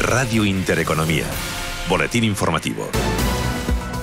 Radio Intereconomía. Boletín informativo.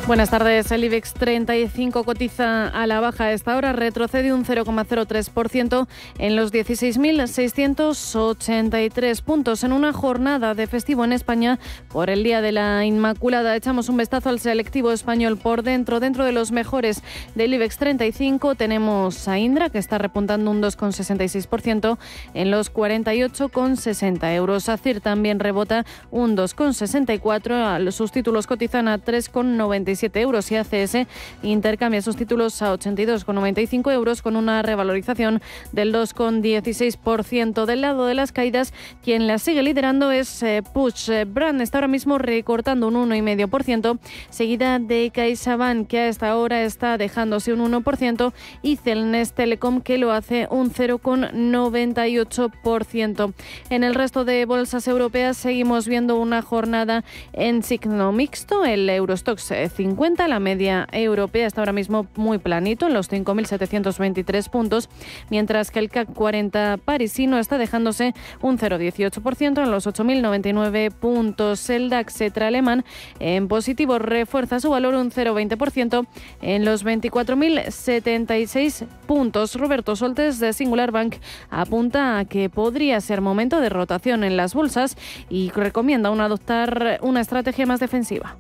Buenas tardes. El IBEX 35 cotiza a la baja a esta hora, retrocede un 0,03% en los 16.683 puntos. En una jornada de festivo en España por el Día de la Inmaculada, echamos un vistazo al selectivo español por dentro. Dentro de los mejores del IBEX 35 tenemos a Indra, que está repuntando un 2,66% en los 48,60 euros. ACIR también rebota un 2,64, sus títulos cotizan a 3,97 euros y ACS intercambia sus títulos a 82,95 euros con una revalorización del 2,16%. Del lado de las caídas, quien la sigue liderando es Puig. Brand está ahora mismo recortando un 1,5%, seguida de CaixaBank, que a esta hora está dejándose un 1%, y Celnes Telecom, que lo hace un 0,98%. En el resto de bolsas europeas seguimos viendo una jornada en signo mixto. El Eurostoxx 50, la media europea, está ahora mismo muy planito en los 5.723 puntos, mientras que el CAC 40 parisino está dejándose un 0,18% en los 8.099 puntos. El DAX alemán en positivo refuerza su valor un 0,20% en los 24.076 puntos. Roberto Soltes de Singular Bank apunta a que podría ser momento de rotación en las bolsas y recomienda adoptar una estrategia más defensiva.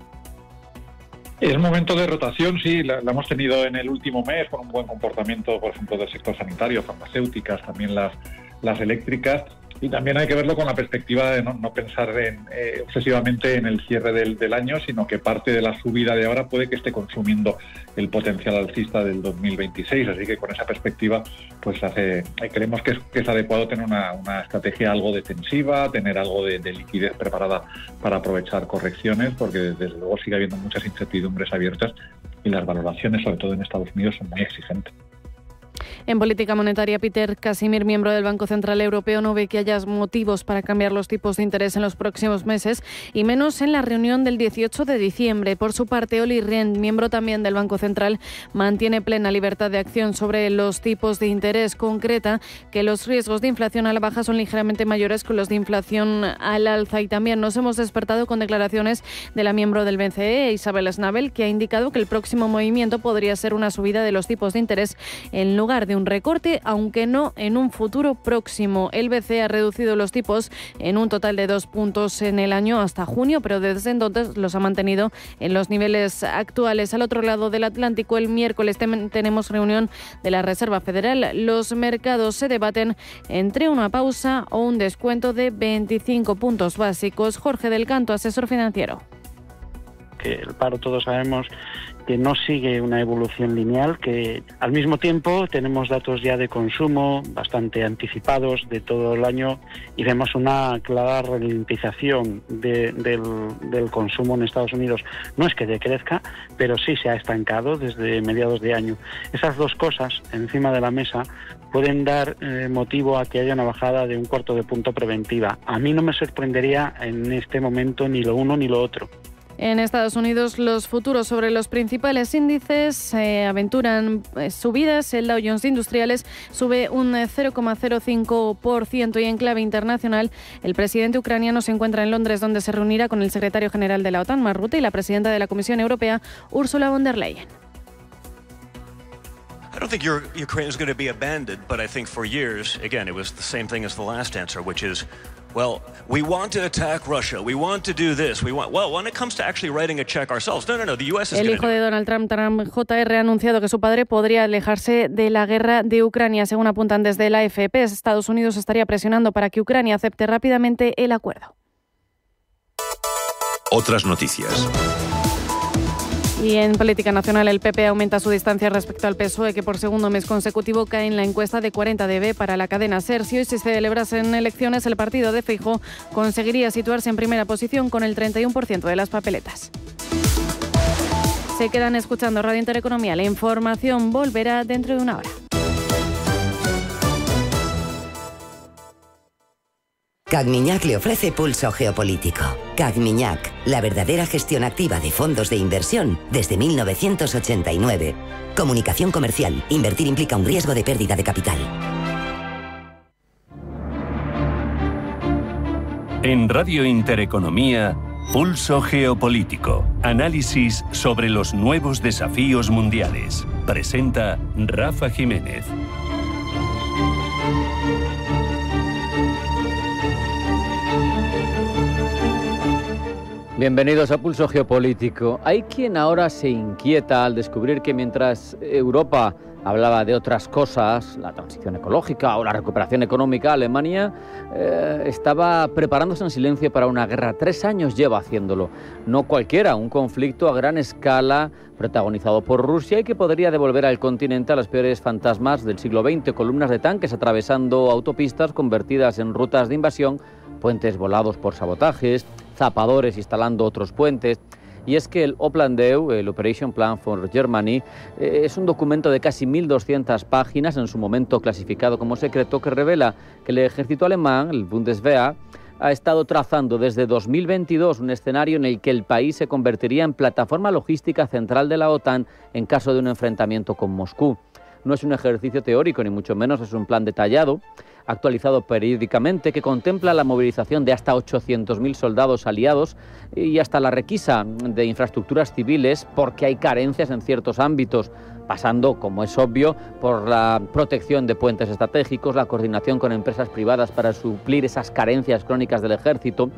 Es momento de rotación, sí, la hemos tenido en el último mes con un buen comportamiento, por ejemplo, del sector sanitario, farmacéuticas, también las eléctricas, y también hay que verlo con la perspectiva de no pensar obsesivamente en el cierre del año, sino que parte de la subida de ahora puede que esté consumiendo el potencial alcista del 2026, así que con esa perspectiva pues creemos que es adecuado tener una estrategia algo defensiva, tener algo de liquidez preparada para aprovechar correcciones, porque desde luego sigue habiendo muchas incertidumbres abiertas y las valoraciones, sobre todo en Estados Unidos, son muy exigentes. En política monetaria, Peter Casimir, miembro del Banco Central Europeo, no ve que haya motivos para cambiar los tipos de interés en los próximos meses, y menos en la reunión del 18 de diciembre. Por su parte, Olli Rehn, miembro también del Banco Central, mantiene plena libertad de acción sobre los tipos de interés. Concreta que los riesgos de inflación a la baja son ligeramente mayores que los de inflación al alza. Y también nos hemos despertado con declaraciones de la miembro del BCE, Isabel Schnabel, que ha indicado que el próximo movimiento podría ser una subida de los tipos de interés en lugar de un recorte, aunque no en un futuro próximo. El BCE ha reducido los tipos en un total de 2 puntos en el año hasta junio, pero desde entonces los ha mantenido en los niveles actuales. Al otro lado del Atlántico, el miércoles tenemos reunión de la Reserva Federal. Los mercados se debaten entre una pausa o un descuento de 25 puntos básicos. Jorge del Canto, asesor financiero. Que el paro, todos sabemos que no sigue una evolución lineal, que al mismo tiempo tenemos datos ya de consumo bastante anticipados de todo el año y vemos una clara ralentización del consumo en Estados Unidos. No es que decrezca, pero sí se ha estancado desde mediados de año. Esas dos cosas encima de la mesa pueden dar motivo a que haya una bajada de 1/4 punto preventiva. A mí no me sorprendería en este momento ni lo uno ni lo otro. En Estados Unidos, los futuros sobre los principales índices aventuran subidas. El Dow Jones de Industriales sube un 0,05%, y en clave internacional, el presidente ucraniano se encuentra en Londres, donde se reunirá con el secretario general de la OTAN, Mark Rutte, y la presidenta de la Comisión Europea, Ursula von der Leyen. I don't think Ukraine is going to be abandoned, but I think for years, again, it was the same thing as the last answer, which is, well, we want to attack Russia, we want to do this, well, when it comes to actually writing a check ourselves, no, the US is El hijo de Donald Trump, Trump Jr., ha anunciado que su padre podría alejarse de la guerra de Ucrania. Según apuntan desde la AFP, Estados Unidos estaría presionando para que Ucrania acepte rápidamente el acuerdo. Otras noticias. Y en política nacional, el PP aumenta su distancia respecto al PSOE, que por segundo mes consecutivo cae en la encuesta de 40 dB para la cadena SER. Si hoy se celebrasen elecciones, el partido de Feijóo conseguiría situarse en primera posición con el 31% de las papeletas. Se quedan escuchando Radio Intereconomía. La información volverá dentro de una hora. Cagmiñac le ofrece pulso geopolítico. Cagmiñac, la verdadera gestión activa de fondos de inversión desde 1989. Comunicación comercial. Invertir implica un riesgo de pérdida de capital. En Radio Intereconomía, Pulso Geopolítico. Análisis sobre los nuevos desafíos mundiales. Presenta Rafa Jiménez. Bienvenidos a Pulso Geopolítico. Hay quien ahora se inquieta al descubrir que mientras Europa hablaba de otras cosas, la transición ecológica o la recuperación económica, Alemania estaba preparándose en silencio para una guerra. 3 años lleva haciéndolo. No cualquiera, un conflicto a gran escala protagonizado por Rusia y que podría devolver al continente a los peores fantasmas del siglo XX. Columnas de tanques atravesando autopistas convertidas en rutas de invasión, puentes volados por sabotajes, zapadores instalando otros puentes. Y es que el Oplandeu, el Operation Plan for Germany, es un documento de casi 1.200 páginas, en su momento clasificado como secreto, que revela que el ejército alemán, el Bundeswehr, ha estado trazando desde 2022 un escenario en el que el país se convertiría en plataforma logística central de la OTAN en caso de un enfrentamiento con Moscú. No es un ejercicio teórico, ni mucho menos es un plan detallado, actualizado periódicamente, que contempla la movilización de hasta 800.000 soldados aliados y hasta la requisa de infraestructuras civiles porque hay carencias en ciertos ámbitos, pasando, como es obvio, por la protección de puentes estratégicos, la coordinación con empresas privadas para suplir esas carencias crónicas del ejército.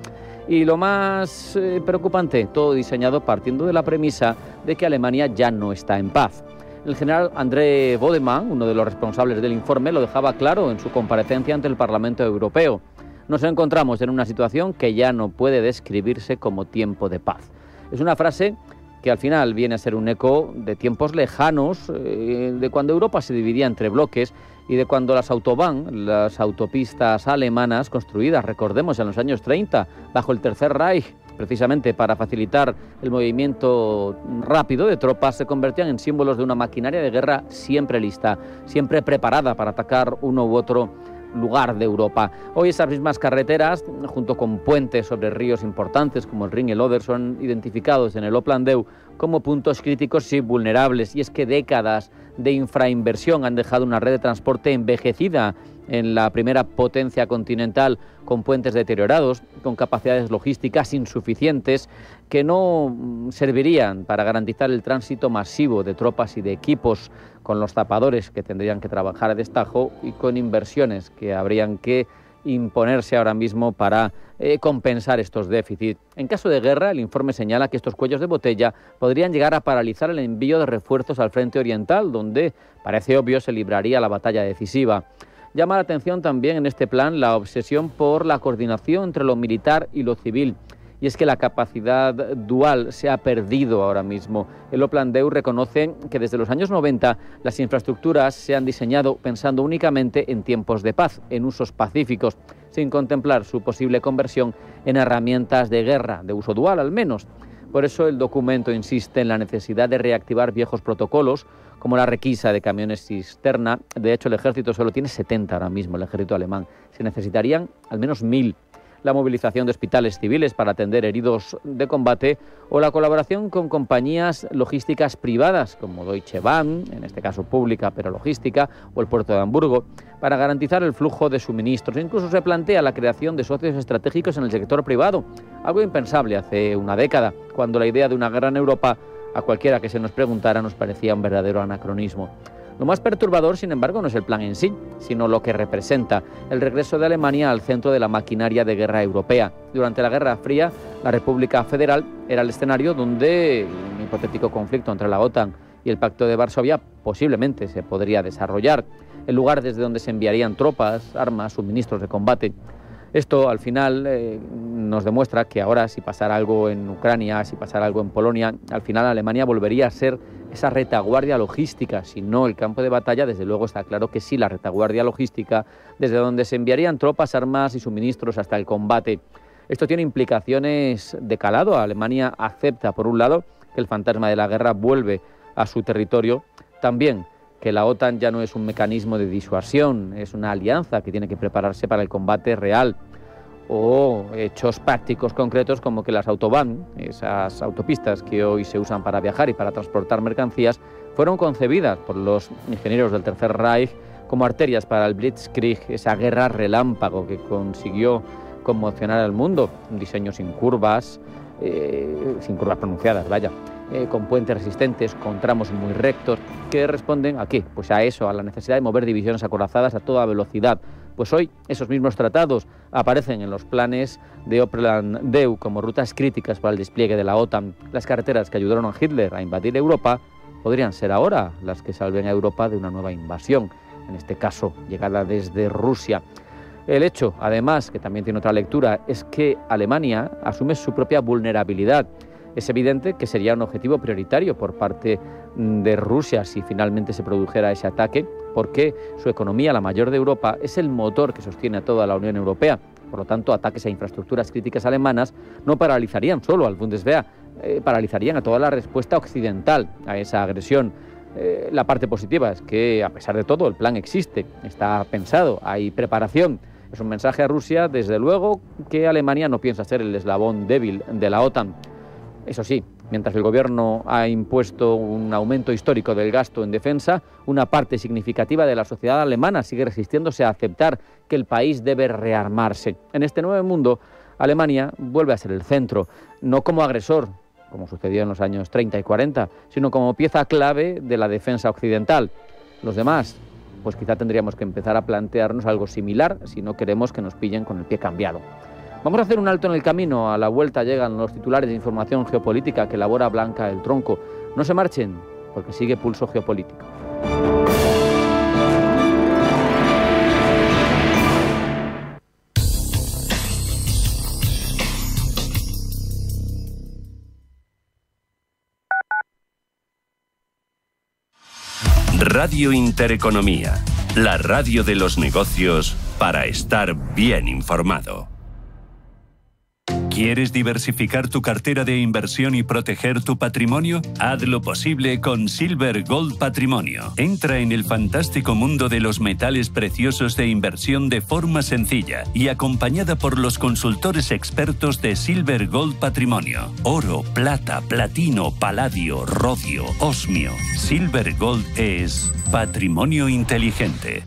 Y lo más preocupante, todo diseñado partiendo de la premisa de que Alemania ya no está en paz. El general André Bodemann, uno de los responsables del informe, lo dejaba claro en su comparecencia ante el Parlamento Europeo. Nos encontramos en una situación que ya no puede describirse como tiempo de paz. Es una frase que al final viene a ser un eco de tiempos lejanos, de cuando Europa se dividía entre bloques y de cuando las Autobahn, las autopistas alemanas construidas, recordemos, en los años 30, bajo el Tercer Reich, precisamente para facilitar el movimiento rápido de tropas, se convertían en símbolos de una maquinaria de guerra siempre lista, siempre preparada para atacar uno u otro lugar de Europa. Hoy esas mismas carreteras, junto con puentes sobre ríos importantes como el Rin y el Oder, son identificados en el Oplandeu como puntos críticos y vulnerables. Y es que décadas de infrainversión han dejado una red de transporte envejecida en la primera potencia continental, con puentes deteriorados, con capacidades logísticas insuficientes que no servirían para garantizar el tránsito masivo de tropas y de equipos, con los zapadores que tendrían que trabajar a destajo y con inversiones que habrían que imponerse ahora mismo para compensar estos déficits. En caso de guerra, el informe señala que estos cuellos de botella podrían llegar a paralizar el envío de refuerzos al frente oriental, donde parece obvio se libraría la batalla decisiva. Llama la atención también en este plan la obsesión por la coordinación entre lo militar y lo civil. Y es que la capacidad dual se ha perdido ahora mismo. El Oplandeu reconoce que desde los años 90 las infraestructuras se han diseñado pensando únicamente en tiempos de paz, en usos pacíficos, sin contemplar su posible conversión en herramientas de guerra, de uso dual al menos. Por eso el documento insiste en la necesidad de reactivar viejos protocolos, como la requisa de camiones cisterna. De hecho, el ejército solo tiene 70 ahora mismo, el ejército alemán. Se necesitarían al menos 1.000. La movilización de hospitales civiles para atender heridos de combate o la colaboración con compañías logísticas privadas como Deutsche Bahn, en este caso pública pero logística, o el puerto de Hamburgo, para garantizar el flujo de suministros. Incluso se plantea la creación de socios estratégicos en el sector privado, algo impensable hace una década, cuando la idea de una guerra en Europa a cualquiera que se nos preguntara nos parecía un verdadero anacronismo. Lo más perturbador, sin embargo, no es el plan en sí, sino lo que representa el regreso de Alemania al centro de la maquinaria de guerra europea. Durante la Guerra Fría, la República Federal era el escenario donde un hipotético conflicto entre la OTAN y el Pacto de Varsovia posiblemente se podría desarrollar, el lugar desde donde se enviarían tropas, armas, suministros de combate. Esto, al final, nos demuestra que ahora, si pasara algo en Ucrania, si pasara algo en Polonia, al final Alemania volvería a ser esa retaguardia logística, si no el campo de batalla. Desde luego está claro que sí, la retaguardia logística, desde donde se enviarían tropas, armas y suministros hasta el combate. Esto tiene implicaciones de calado. Alemania acepta, por un lado, que el fantasma de la guerra vuelve a su territorio, también que la OTAN ya no es un mecanismo de disuasión, es una alianza que tiene que prepararse para el combate real, o hechos prácticos concretos como que las Autobahn, esas autopistas que hoy se usan para viajar y para transportar mercancías, fueron concebidas por los ingenieros del Tercer Reich como arterias para el Blitzkrieg, esa guerra relámpago que consiguió conmocionar al mundo. Un diseño sin curvas pronunciadas, con puentes resistentes, con tramos muy rectos, que responden ¿a qué? Pues a eso, a la necesidad de mover divisiones acorazadas a toda velocidad. Pues hoy esos mismos tratados aparecen en los planes de Opel-Deu como rutas críticas para el despliegue de la OTAN. Las carreteras que ayudaron a Hitler a invadir Europa podrían ser ahora las que salven a Europa de una nueva invasión, en este caso llegada desde Rusia. El hecho, además, que también tiene otra lectura, es que Alemania asume su propia vulnerabilidad. Es evidente que sería un objetivo prioritario por parte de Rusia si finalmente se produjera ese ataque, porque su economía, la mayor de Europa, es el motor que sostiene a toda la Unión Europea. Por lo tanto, ataques a infraestructuras críticas alemanas no paralizarían solo al Bundeswehr, paralizarían a toda la respuesta occidental a esa agresión. La parte positiva es que, a pesar de todo, el plan existe, está pensado, hay preparación. Es un mensaje a Rusia, desde luego, que Alemania no piensa ser el eslabón débil de la OTAN. Eso sí, mientras el gobierno ha impuesto un aumento histórico del gasto en defensa, una parte significativa de la sociedad alemana sigue resistiéndose a aceptar que el país debe rearmarse. En este nuevo mundo, Alemania vuelve a ser el centro, no como agresor, como sucedió en los años 30 y 40, sino como pieza clave de la defensa occidental. Los demás, pues quizá tendríamos que empezar a plantearnos algo similar si no queremos que nos pillen con el pie cambiado. Vamos a hacer un alto en el camino. A la vuelta llegan los titulares de información geopolítica que elabora Blanca El Tronco. No se marchen, porque sigue Pulso Geopolítico. Radio Intereconomía, la radio de los negocios para estar bien informado. ¿Quieres diversificar tu cartera de inversión y proteger tu patrimonio? Haz lo posible con Silver Gold Patrimonio. Entra en el fantástico mundo de los metales preciosos de inversión de forma sencilla y acompañada por los consultores expertos de Silver Gold Patrimonio. Oro, plata, platino, paladio, rodio, osmio. Silver Gold es patrimonio inteligente.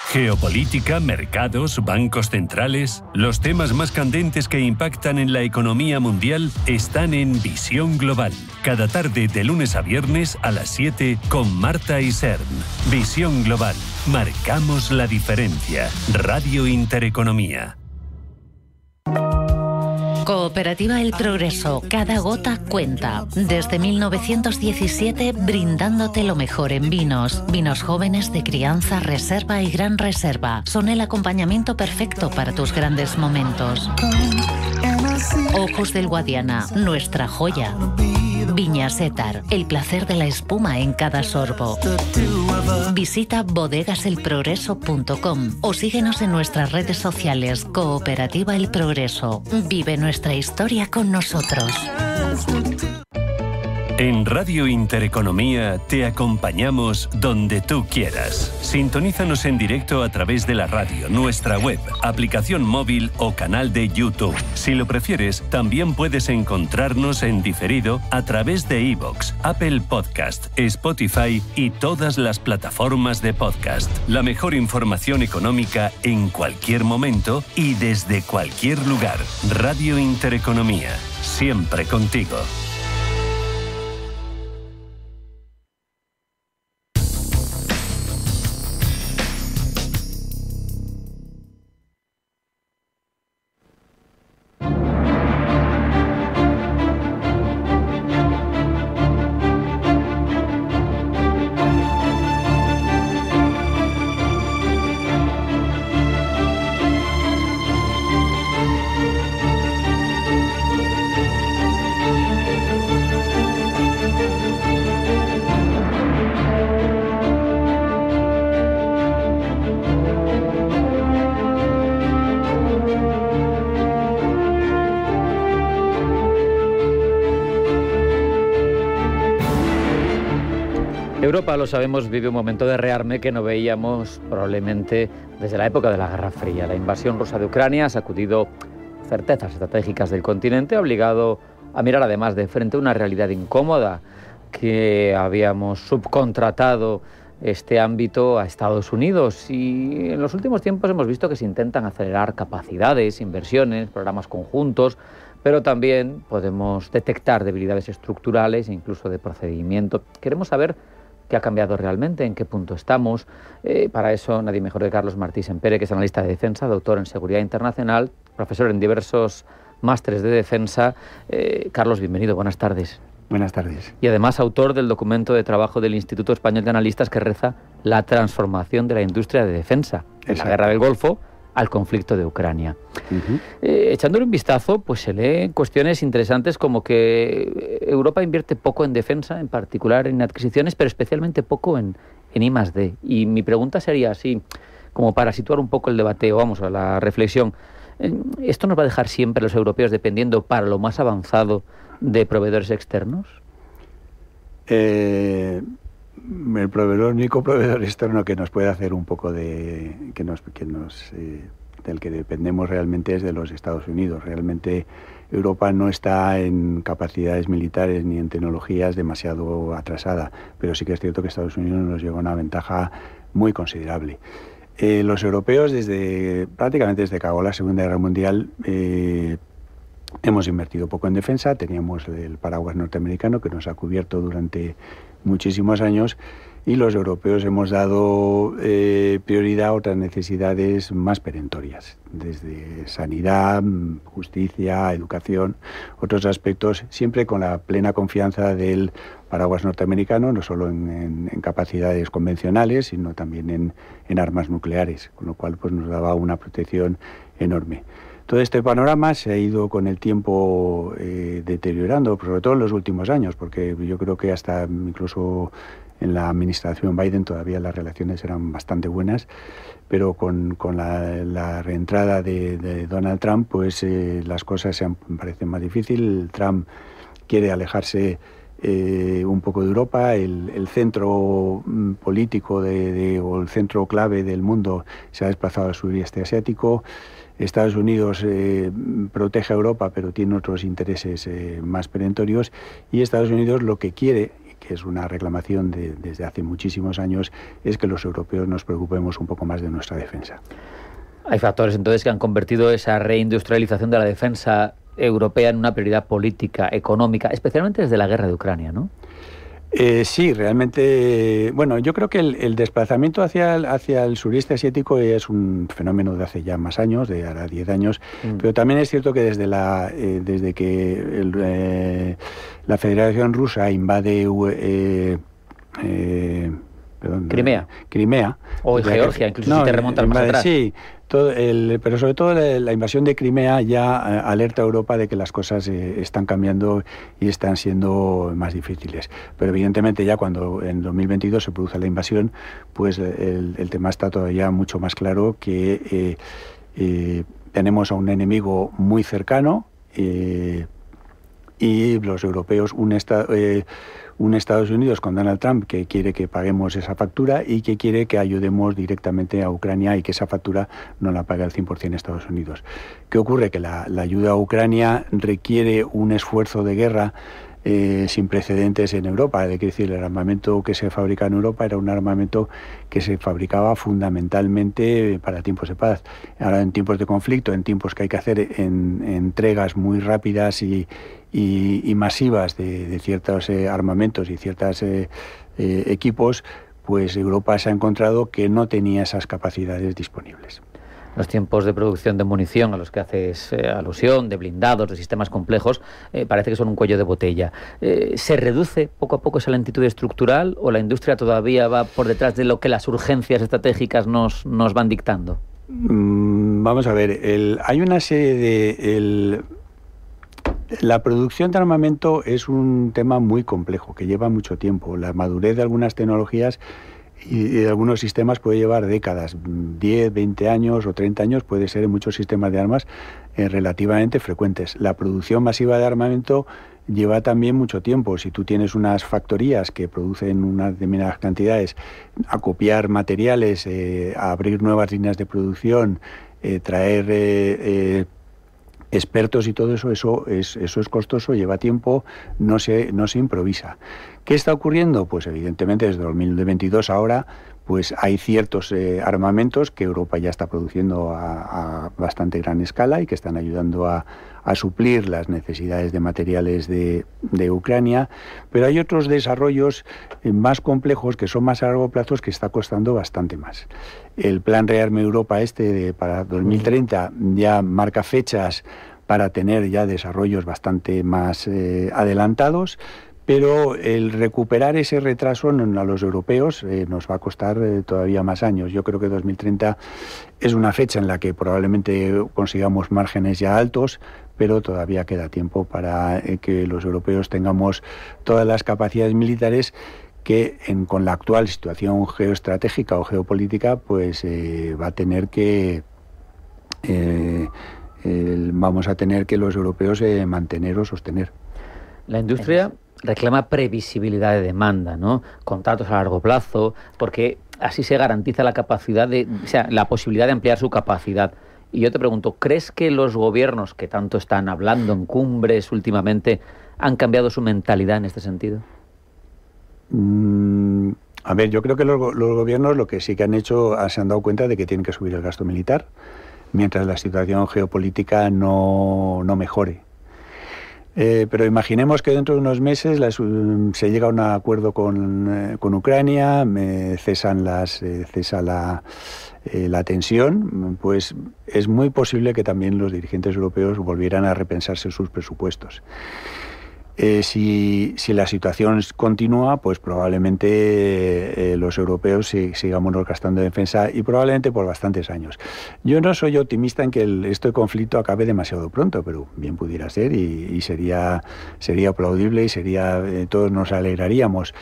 Geopolítica, mercados, bancos centrales. Los temas más candentes que impactan en la economía mundial están en Visión Global. Cada tarde de lunes a viernes a las 7 con Marta Isern. Visión Global. Marcamos la diferencia. Radio Intereconomía. Cooperativa El Progreso, cada gota cuenta. Desde 1917, brindándote lo mejor en vinos. Vinos jóvenes de crianza, reserva y gran reserva. Son el acompañamiento perfecto para tus grandes momentos. Ojos del Guadiana, nuestra joya. Viñas Etar, el placer de la espuma en cada sorbo. Visita bodegaselprogreso.com o síguenos en nuestras redes sociales. Cooperativa El Progreso. Vive nuestra historia con nosotros. En Radio Intereconomía te acompañamos donde tú quieras. Sintonízanos en directo a través de la radio, nuestra web, aplicación móvil o canal de YouTube. Si lo prefieres, también puedes encontrarnos en diferido a través de iVoox, Apple Podcast, Spotify y todas las plataformas de podcast. La mejor información económica en cualquier momento y desde cualquier lugar. Radio Intereconomía, siempre contigo. Europa, lo sabemos, vive un momento de rearme que no veíamos probablemente desde la época de la Guerra Fría. La invasión rusa de Ucrania ha sacudido certezas estratégicas del continente, ha obligado a mirar además de frente una realidad incómoda que habíamos subcontratado este ámbito a Estados Unidos. Y en los últimos tiempos hemos visto que se intentan acelerar capacidades, inversiones, programas conjuntos, pero también podemos detectar debilidades estructurales e incluso de procedimiento. Queremos saber qué ha cambiado realmente, en qué punto estamos. Para eso, nadie mejor que Carlos Martí Sempere, que es analista de defensa, doctor en seguridad internacional, profesor en diversos másteres de defensa. Carlos, bienvenido, buenas tardes. Buenas tardes. Y además autor del documento de trabajo del Instituto Español de Analistas que reza La transformación de la industria de defensa, de la guerra del Golfo al conflicto de Ucrania. Echándole un vistazo, pues se leen cuestiones interesantes como que Europa invierte poco en defensa, en particular en adquisiciones, pero especialmente poco en I+D. Y mi pregunta sería así, como para situar un poco el debate, o vamos a la reflexión, ¿esto nos va a dejar siempre a los europeos dependiendo para lo más avanzado de proveedores externos? El único proveedor externo que nos puede hacer un poco del que dependemos realmente es de los Estados Unidos. Realmente Europa no está en capacidades militares ni en tecnologías demasiado atrasada, pero sí que es cierto que Estados Unidos nos lleva una ventaja muy considerable. Los europeos, prácticamente desde que acabó la Segunda Guerra Mundial, hemos invertido poco en defensa. Teníamos el paraguas norteamericano que nos ha cubierto durante muchísimos años, y los europeos hemos dado prioridad a otras necesidades más perentorias, desde sanidad, justicia, educación, otros aspectos, siempre con la plena confianza del paraguas norteamericano, no solo en capacidades convencionales, sino también en armas nucleares, con lo cual pues nos daba una protección enorme. Todo este panorama se ha ido con el tiempo deteriorando, sobre todo en los últimos años, porque yo creo que hasta incluso en la administración Biden todavía las relaciones eran bastante buenas, pero con la reentrada de Donald Trump, pues las cosas parecen más difíciles. Trump quiere alejarse un poco de Europa. El centro político o el centro clave del mundo se ha desplazado al sureste asiático. Estados Unidos protege a Europa, pero tiene otros intereses más perentorios, y Estados Unidos lo que quiere, que es una reclamación desde hace muchísimos años, es que los europeos nos preocupemos un poco más de nuestra defensa. Hay factores entonces que han convertido esa reindustrialización de la defensa europea en una prioridad política, económica, especialmente desde la guerra de Ucrania, ¿no? Sí, realmente, bueno, yo creo que el desplazamiento hacia el sureste asiático es un fenómeno de hace ya más años, de ahora 10 años, pero también es cierto que desde que la Federación Rusa invade Crimea. O Georgia, incluso si te remontas más atrás. Sí, pero sobre todo la invasión de Crimea ya alerta a Europa de que las cosas están cambiando y están siendo más difíciles. Pero evidentemente ya cuando en 2022 se produce la invasión, pues el tema está todavía mucho más claro, que tenemos a un enemigo muy cercano, y los europeos, un Estados Unidos con Donald Trump que quiere que paguemos esa factura y que quiere que ayudemos directamente a Ucrania y que esa factura no la pague al 100% Estados Unidos. ¿Qué ocurre? Que la ayuda a Ucrania requiere un esfuerzo de guerra sin precedentes en Europa. Es decir, el armamento que se fabrica en Europa era un armamento que se fabricaba fundamentalmente para tiempos de paz. Ahora, en tiempos de conflicto, en tiempos que hay que hacer entregas muy rápidas y masivas de ciertos armamentos y ciertos equipos, pues Europa se ha encontrado que no tenía esas capacidades disponibles. Los tiempos de producción de munición a los que haces alusión, de blindados, de sistemas complejos, parece que son un cuello de botella. ¿Se reduce poco a poco esa lentitud estructural o la industria todavía va por detrás de lo que las urgencias estratégicas nos van dictando? Vamos a ver, hay una serie la producción de armamento es un tema muy complejo, que lleva mucho tiempo. La madurez de algunas tecnologías y de algunos sistemas puede llevar décadas, 10, 20 años o 30 años, puede ser en muchos sistemas de armas relativamente frecuentes. La producción masiva de armamento lleva también mucho tiempo. Si tú tienes unas factorías que producen unas determinadas cantidades, acopiar materiales, abrir nuevas líneas de producción, traer expertos y todo eso es costoso, lleva tiempo, no se improvisa. ¿Qué está ocurriendo? Pues evidentemente desde 2022 ahora pues hay ciertos armamentos que Europa ya está produciendo a bastante gran escala y que están ayudando a suplir las necesidades de materiales de Ucrania, pero hay otros desarrollos más complejos que son más a largo plazo que está costando bastante más. El plan Rearme Europa para 2030 ya marca fechas para tener ya desarrollos bastante más adelantados, pero el recuperar ese retraso a los europeos nos va a costar todavía más años. Yo creo que 2030 es una fecha en la que probablemente consigamos márgenes ya altos, pero todavía queda tiempo para que los europeos tengamos todas las capacidades militares que con la actual situación geoestratégica o geopolítica pues va a tener que vamos a tener que los europeos mantener o sostener. La industria reclama previsibilidad de demanda, ¿no? Contratos a largo plazo, porque así se garantiza la capacidad la posibilidad de ampliar su capacidad. Y yo te pregunto, ¿crees que los gobiernos que tanto están hablando en cumbres últimamente han cambiado su mentalidad en este sentido? A ver, yo creo que los gobiernos lo que sí que han hecho, se han dado cuenta de que tienen que subir el gasto militar, mientras la situación geopolítica no mejore. Pero imaginemos que dentro de unos meses se llega a un acuerdo con Ucrania, cesa la tensión, pues es muy posible que también los dirigentes europeos volvieran a repensarse sus presupuestos. Si la situación continúa, pues probablemente los europeos sigamos gastando en defensa y probablemente por bastantes años. Yo no soy optimista en que este conflicto acabe demasiado pronto, pero bien pudiera ser y sería aplaudible y todos nos alegraríamos.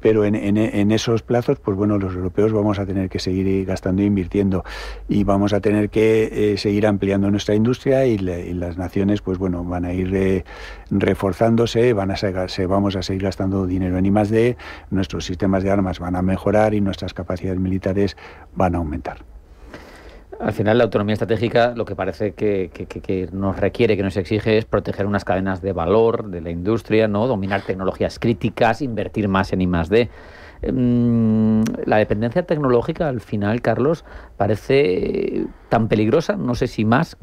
Pero en esos plazos, pues bueno, los europeos vamos a tener que seguir gastando e invirtiendo y vamos a tener que seguir ampliando nuestra industria y las naciones, pues bueno, van a ir reforzándose, vamos a seguir gastando dinero en I+D, nuestros sistemas de armas van a mejorar y nuestras capacidades militares van a aumentar. Al final, la autonomía estratégica lo que parece que nos requiere, que nos exige, es proteger unas cadenas de valor de la industria, ¿no? Dominar tecnologías críticas, invertir más en I+D. La dependencia tecnológica, al final, Carlos, parece tan peligrosa, no sé si más,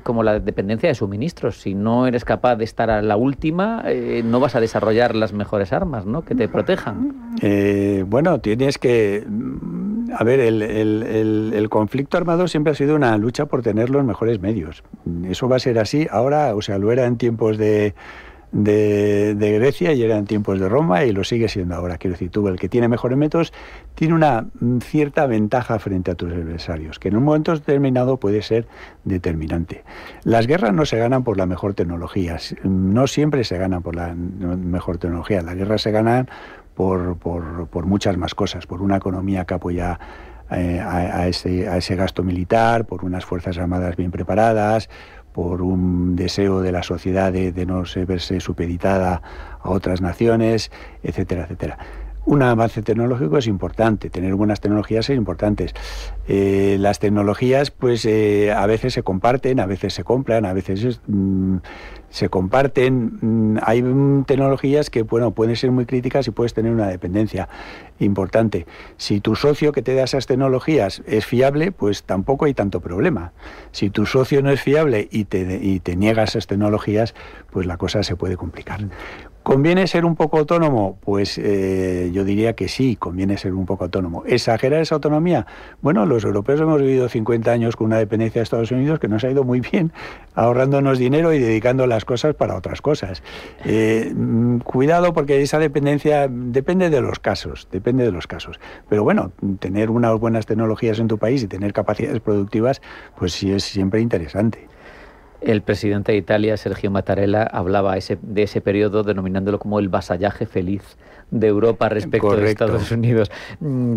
como la dependencia de suministros. Si no eres capaz de estar a la última, no vas a desarrollar las mejores armas, ¿no?, que te protejan. Bueno, tienes que... A ver, el conflicto armado siempre ha sido una lucha por tener los mejores medios. Eso va a ser así ahora, o sea, lo era en tiempos de Grecia y era en tiempos de Roma y lo sigue siendo ahora. Quiero decir, tú, el que tiene mejores métodos, tiene una cierta ventaja frente a tus adversarios, que en un momento determinado puede ser determinante. Las guerras no se ganan por la mejor tecnología, no siempre se ganan por la mejor tecnología. Las guerras se ganan por muchas más cosas, por una economía que apoya a ese gasto militar, por unas fuerzas armadas bien preparadas, por un deseo de la sociedad de no verse supeditada a otras naciones, etcétera, etcétera. Un avance tecnológico es importante, tener buenas tecnologías es importante. Las tecnologías, pues a veces se comparten, a veces se compran, a veces se comparten. Hay tecnologías que, bueno, pueden ser muy críticas y puedes tener una dependencia importante. Si tu socio que te da esas tecnologías es fiable, pues tampoco hay tanto problema. Si tu socio no es fiable y te niega esas tecnologías, pues la cosa se puede complicar. ¿Conviene ser un poco autónomo? Pues yo diría que sí, conviene ser un poco autónomo. ¿Exagerar esa autonomía? Bueno, los europeos hemos vivido 50 años con una dependencia de Estados Unidos que nos ha ido muy bien, ahorrándonos dinero y dedicando las cosas para otras cosas. Cuidado, porque esa dependencia depende de los casos. Pero bueno, tener unas buenas tecnologías en tu país y tener capacidades productivas, pues sí es siempre interesante. El presidente de Italia, Sergio Mattarella, hablaba de ese periodo denominándolo como el vasallaje feliz de Europa respecto de Estados Unidos.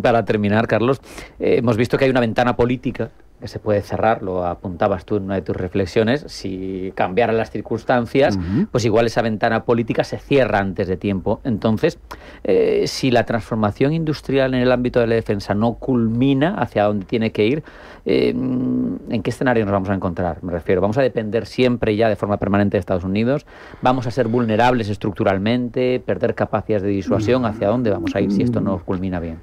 Para terminar, Carlos, hemos visto que hay una ventana política que se puede cerrar, lo apuntabas tú en una de tus reflexiones, si cambiaran las circunstancias, pues igual esa ventana política se cierra antes de tiempo. Entonces, si la transformación industrial en el ámbito de la defensa no culmina hacia donde tiene que ir, ¿en qué escenario nos vamos a encontrar? Me refiero, ¿vamos a depender siempre ya de forma permanente de Estados Unidos? ¿Vamos a ser vulnerables estructuralmente, perder capacidades de disuasión? ¿Hacia dónde vamos a ir si esto no culmina bien?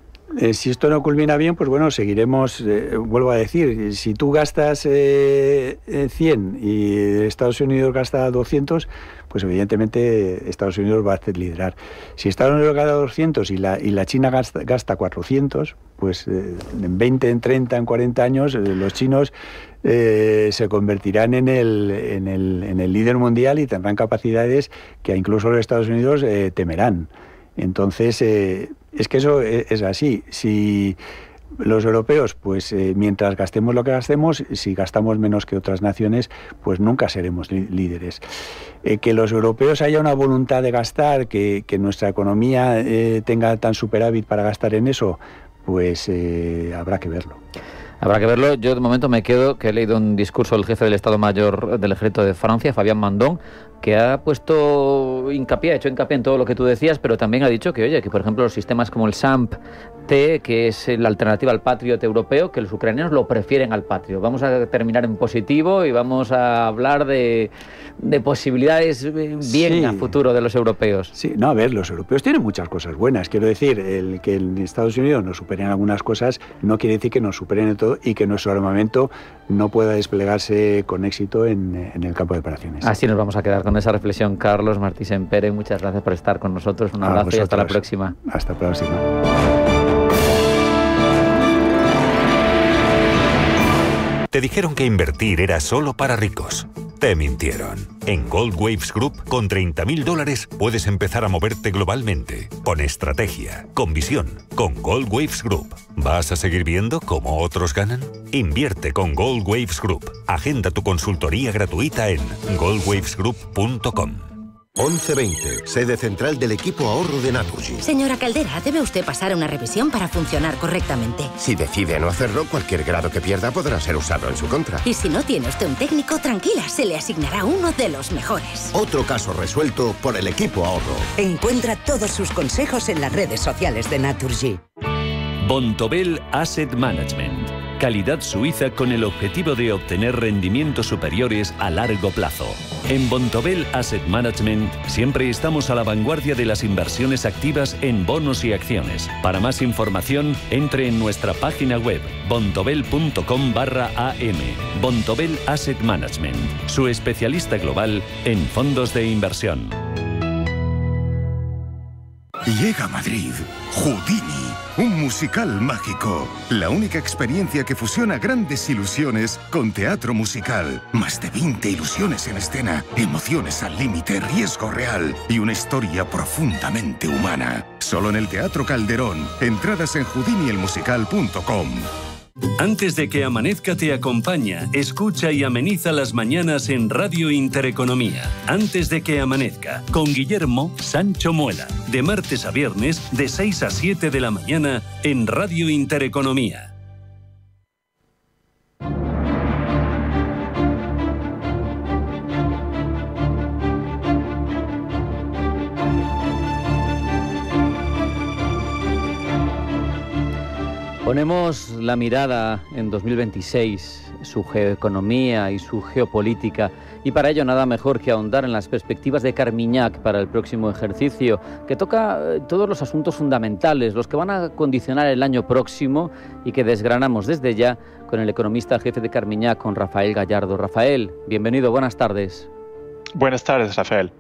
Si esto no culmina bien, pues bueno, seguiremos, vuelvo a decir, si tú gastas 100 y Estados Unidos gasta 200, pues evidentemente Estados Unidos va a liderar. Si Estados Unidos gasta 200 y la China gasta 400, pues en 20, en 30, en 40 años los chinos se convertirán en el líder mundial y tendrán capacidades que incluso los Estados Unidos temerán. Entonces, es que eso es así. Si los europeos, pues mientras gastemos lo que gastemos, si gastamos menos que otras naciones, pues nunca seremos líderes. Que los europeos haya una voluntad de gastar, que nuestra economía tenga tan superávit para gastar en eso, pues habrá que verlo. Habrá que verlo. Yo de momento me quedo, que he leído un discurso del jefe del Estado Mayor del Ejército de Francia, Fabien Mandon, que ha hecho hincapié en todo lo que tú decías, pero también ha dicho que, oye, que por ejemplo los sistemas como el SAMP-T, que es la alternativa al Patriot europeo, que los ucranianos lo prefieren al Patriot. Vamos a terminar en positivo y vamos a hablar de posibilidades bien a futuro de los europeos. Sí, no, a ver, los europeos tienen muchas cosas buenas. Quiero decir, el que en Estados Unidos nos superen algunas cosas no quiere decir que nos superen en todo y que nuestro armamento no pueda desplegarse con éxito en el campo de operaciones. Así nos vamos a quedar con esa reflexión. Carlos Martí Sempere, muchas gracias por estar con nosotros. Un abrazo y hasta la próxima. Hasta la próxima. Te dijeron que invertir era solo para ricos. Te mintieron. En Gold Waves Group, con $30.000 puedes empezar a moverte globalmente, con estrategia, con visión, con Gold Waves Group. ¿Vas a seguir viendo cómo otros ganan? Invierte con Gold Waves Group. Agenda tu consultoría gratuita en goldwavesgroup.com. 11:20, sede central del equipo ahorro de Naturgy. Señora Caldera, debe usted pasar una revisión para funcionar correctamente. Si decide no hacerlo, cualquier grado que pierda podrá ser usado en su contra. Y si no tiene usted un técnico, tranquila, se le asignará uno de los mejores. Otro caso resuelto por el equipo ahorro. Encuentra todos sus consejos en las redes sociales de Naturgy. Bontobel Asset Management. Calidad suiza con el objetivo de obtener rendimientos superiores a largo plazo. En Bontobel Asset Management siempre estamos a la vanguardia de las inversiones activas en bonos y acciones. Para más información, entre en nuestra página web bontobel.com/am. Bontobel Asset Management, su especialista global en fondos de inversión. Llega a Madrid Houdini, un musical mágico. La única experiencia que fusiona grandes ilusiones con teatro musical. Más de 20 ilusiones en escena, emociones al límite, riesgo real y una historia profundamente humana. Solo en el Teatro Calderón. Entradas en houdinielmusical.com. Antes de que amanezca te acompaña, escucha y ameniza las mañanas en Radio Intereconomía. Antes de que amanezca, con Guillermo Sancho Muela. De martes a viernes, de 6 a 7 de la mañana, en Radio Intereconomía. Ponemos la mirada en 2026, su geoeconomía y su geopolítica, y para ello nada mejor que ahondar en las perspectivas de Carmiñac para el próximo ejercicio, que toca todos los asuntos fundamentales, los que van a condicionar el año próximo y que desgranamos desde ya con el economista jefe de Carmiñac, con Rafael Gallardo. Rafael, bienvenido, buenas tardes. Buenas tardes, Rafael.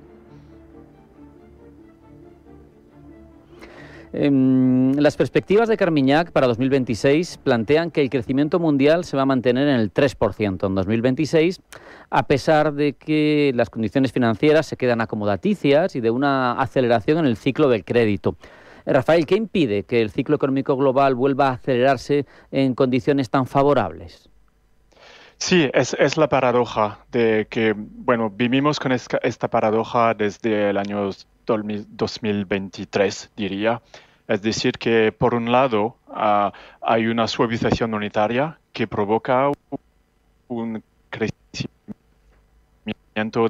Las perspectivas de Carmiñac para 2026 plantean que el crecimiento mundial se va a mantener en el 3% en 2026, a pesar de que las condiciones financieras se quedan acomodaticias y de una aceleración en el ciclo del crédito. Rafael, ¿qué impide que el ciclo económico global vuelva a acelerarse en condiciones tan favorables? Sí, es la paradoja de que, bueno, vivimos con esta paradoja desde el año 2023, diría. Es decir, que por un lado hay una suavización monetaria que provoca un crecimiento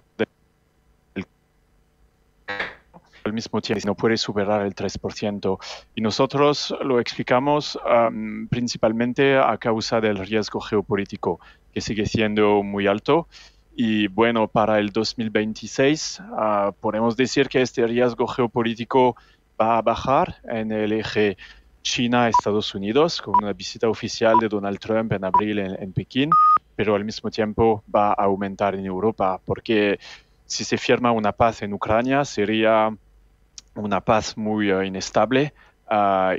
al mismo tiempo no puede superar el 3%. Y nosotros lo explicamos principalmente a causa del riesgo geopolítico, que sigue siendo muy alto. Y bueno, para el 2026 podemos decir que este riesgo geopolítico va a bajar en el eje China-Estados Unidos, con una visita oficial de Donald Trump en abril en Pekín, pero al mismo tiempo va a aumentar en Europa, porque si se firma una paz en Ucrania sería una paz muy inestable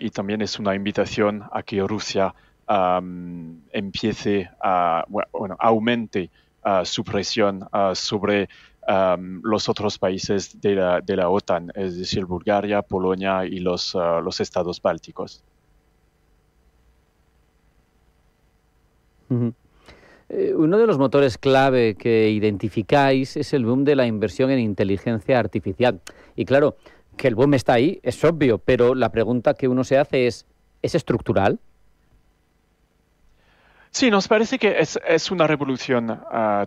y también es una invitación a que Rusia aumente su presión sobre los otros países de la OTAN, es decir, Bulgaria, Polonia y los estados bálticos. Uno de los motores clave que identificáis es el boom de la inversión en inteligencia artificial. Y claro, que el boom está ahí, es obvio, pero la pregunta que uno se hace ¿es estructural? Sí, nos parece que es una revolución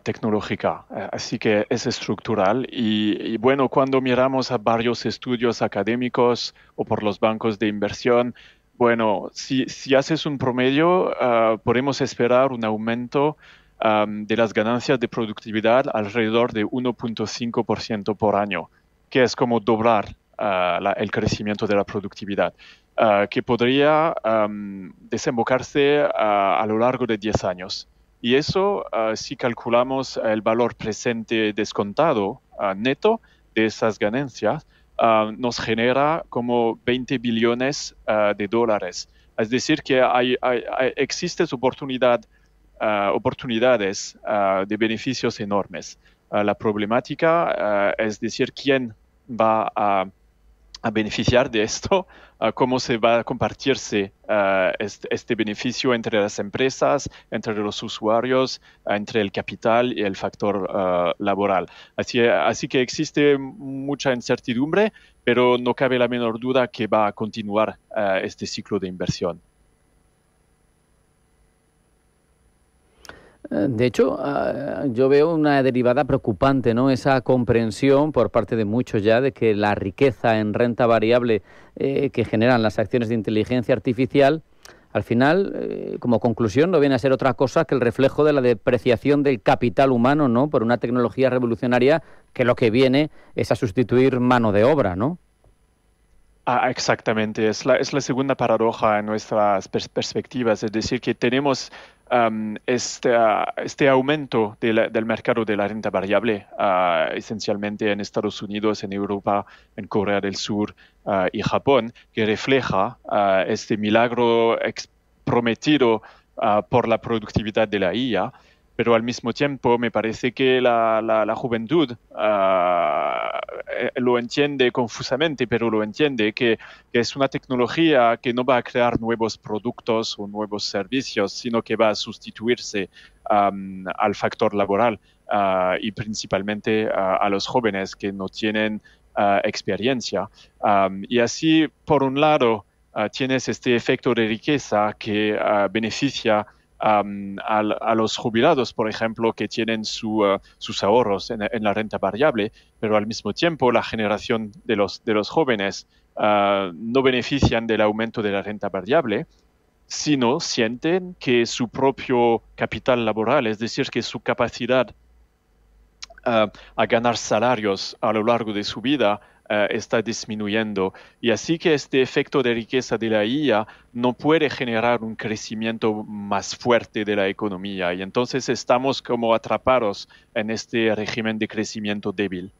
tecnológica, así que es estructural. Y bueno, cuando miramos a varios estudios académicos o por los bancos de inversión, bueno, si haces un promedio, podemos esperar un aumento de las ganancias de productividad alrededor de 1.5% por año, que es como doblar el crecimiento de la productividad, que podría desembocarse a lo largo de 10 años. Y eso, si calculamos el valor presente descontado neto de esas ganancias, nos genera como 20 billones de dólares. Es decir, que existen oportunidades de beneficios enormes. La problemática es decir, quién va a beneficiar de esto, cómo se va a compartirse este beneficio entre las empresas, entre los usuarios, entre el capital y el factor laboral. Así que existe mucha incertidumbre, pero no cabe la menor duda que va a continuar este ciclo de inversión. De hecho, yo veo una derivada preocupante, ¿no? Esa comprensión por parte de muchos ya de que la riqueza en renta variable que generan las acciones de inteligencia artificial, al final, como conclusión, no viene a ser otra cosa que el reflejo de la depreciación del capital humano, ¿no? Por una tecnología revolucionaria que lo que viene es a sustituir mano de obra, ¿no? Exactamente, es la segunda paradoja en nuestras perspectivas, es decir, que tenemos este aumento del mercado de la renta variable, esencialmente en Estados Unidos, en Europa, en Corea del Sur y Japón, que refleja este milagro prometido por la productividad de la IA, pero al mismo tiempo me parece que la juventud lo entiende confusamente, pero lo entiende que es una tecnología que no va a crear nuevos productos o nuevos servicios, sino que va a sustituirse al factor laboral y principalmente a los jóvenes que no tienen experiencia. Y así, por un lado, tienes este efecto de riqueza que beneficia a los jubilados, por ejemplo, que tienen sus ahorros en la renta variable, pero al mismo tiempo la generación de los jóvenes no benefician del aumento de la renta variable, sino sienten que su propio capital laboral, es decir, que su capacidad a ganar salarios a lo largo de su vida está disminuyendo. Y así que este efecto de riqueza de la IA no puede generar un crecimiento más fuerte de la economía. Y entonces estamos como atrapados en este régimen de crecimiento débil.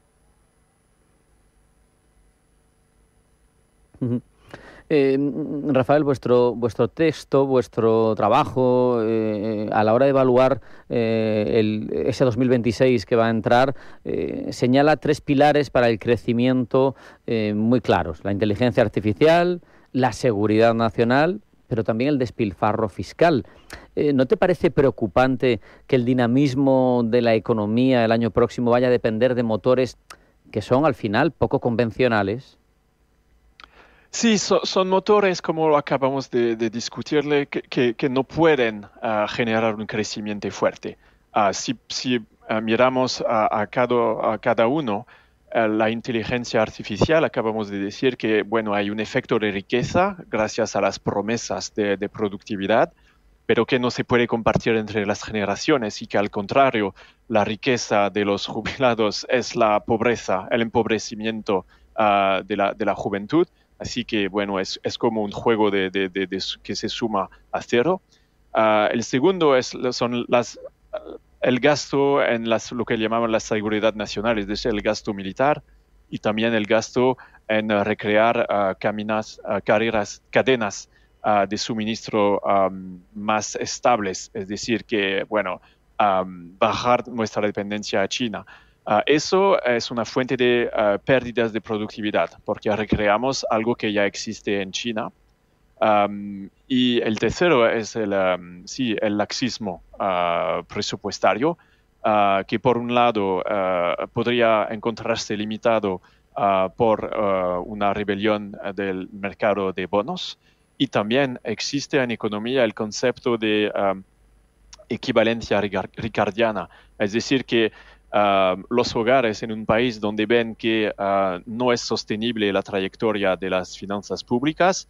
Rafael, vuestro texto, vuestro trabajo a la hora de evaluar ese 2026 que va a entrar, señala 3 pilares para el crecimiento muy claros: la inteligencia artificial, la seguridad nacional, pero también el despilfarro fiscal. ¿No te parece preocupante que el dinamismo de la economía el año próximo vaya a depender de motores que son al final poco convencionales? Sí, son motores, como lo acabamos de discutirle, que no pueden generar un crecimiento fuerte. Si miramos a cada uno, la inteligencia artificial, acabamos de decir que bueno, hay un efecto de riqueza gracias a las promesas de productividad, pero que no se puede compartir entre las generaciones y que al contrario, la riqueza de los jubilados es la pobreza, el empobrecimiento de la juventud. Así que, bueno, es como un juego que se suma a cero. El segundo son el gasto en lo que llamaban la seguridad nacional, es decir, el gasto militar y también el gasto en recrear cadenas de suministro más estables, es decir, que, bueno, bajar nuestra dependencia a China. Eso es una fuente de pérdidas de productividad, porque recreamos algo que ya existe en China. Y el tercero es el laxismo presupuestario, que por un lado podría encontrarse limitado por una rebelión del mercado de bonos, y también existe en economía el concepto de equivalencia ricardiana, es decir, que los hogares en un país donde ven que no es sostenible la trayectoria de las finanzas públicas,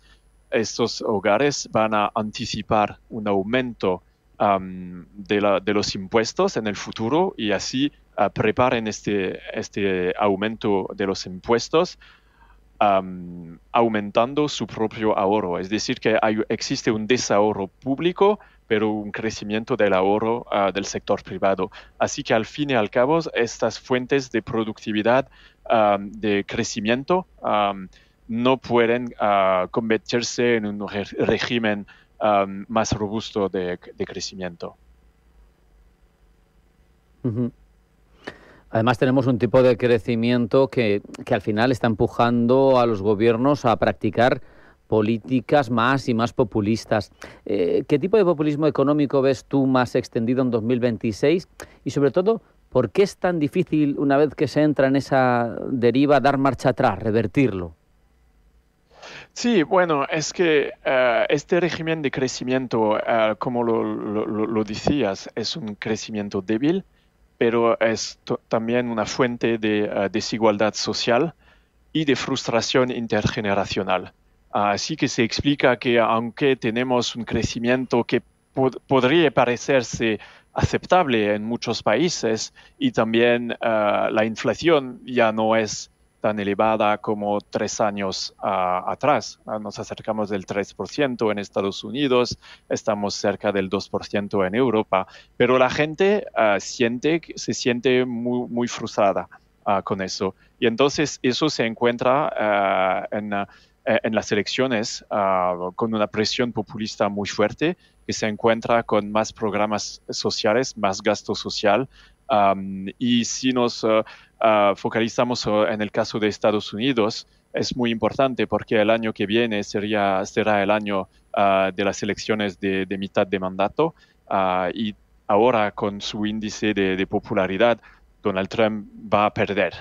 estos hogares van a anticipar un aumento de los impuestos en el futuro y así preparen este aumento de los impuestos aumentando su propio ahorro. Es decir, que existe un desahorro público, pero un crecimiento del ahorro del sector privado. Así que al fin y al cabo, estas fuentes de productividad, de crecimiento, no pueden convertirse en un régimen más robusto de crecimiento. Uh-huh. Además tenemos un tipo de crecimiento que al final está empujando a los gobiernos a practicar políticas más y más populistas. ¿Qué tipo de populismo económico ves tú más extendido en 2026? Y sobre todo, ¿por qué es tan difícil, una vez que se entra en esa deriva, dar marcha atrás, revertirlo? Sí, bueno, es que este régimen de crecimiento, como lo decías, es un crecimiento débil, pero es también una fuente de desigualdad social y de frustración intergeneracional. Así que se explica que aunque tenemos un crecimiento que podría parecerse aceptable en muchos países y también la inflación ya no es tan elevada como 3 años atrás. Nos acercamos del 3% en Estados Unidos, estamos cerca del 2% en Europa, pero la gente se siente muy, muy frustrada con eso. Y entonces eso se encuentra en las elecciones con una presión populista muy fuerte, que se encuentra con más programas sociales, más gasto social. Y si nos focalizamos en el caso de Estados Unidos, es muy importante porque el año que viene será el año de las elecciones de mitad de mandato y ahora con su índice de popularidad, Donald Trump va a perder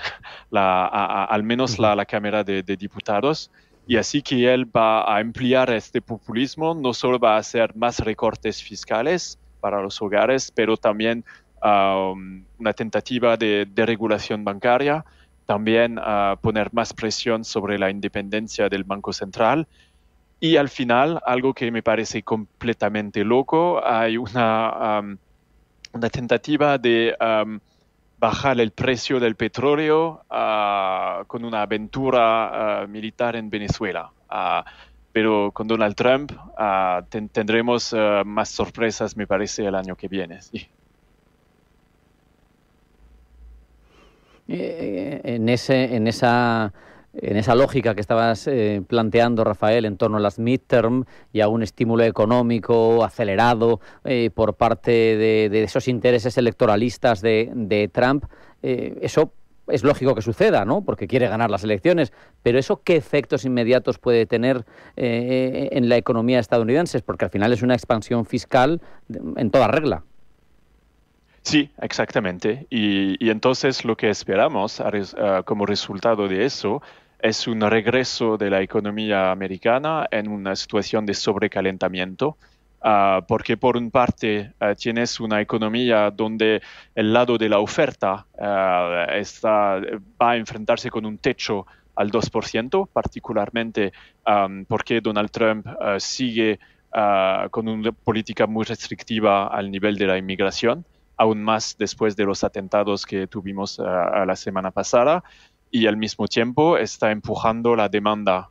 al menos la Cámara de Diputados. Y así que él va a emplear este populismo, no solo va a hacer más recortes fiscales para los hogares, pero también una tentativa de regulación bancaria, también poner más presión sobre la independencia del Banco Central. Y al final, algo que me parece completamente loco, hay una tentativa de bajar el precio del petróleo con una aventura militar en Venezuela. Pero con Donald Trump tendremos más sorpresas, me parece, el año que viene. Sí. En esa lógica que estabas planteando, Rafael, en torno a las midterm y a un estímulo económico acelerado por parte de esos intereses electoralistas de Trump, eso es lógico que suceda, ¿no? Porque quiere ganar las elecciones, pero ¿eso qué efectos inmediatos puede tener en la economía estadounidense? Porque al final es una expansión fiscal en toda regla. Sí, exactamente. Y entonces lo que esperamos como resultado de eso es un regreso de la economía americana en una situación de sobrecalentamiento. Porque por una parte tienes una economía donde el lado de la oferta va a enfrentarse con un techo al 2%, particularmente porque Donald Trump sigue con una política muy restrictiva al nivel de la inmigración, aún más después de los atentados que tuvimos la semana pasada, y al mismo tiempo está empujando la demanda,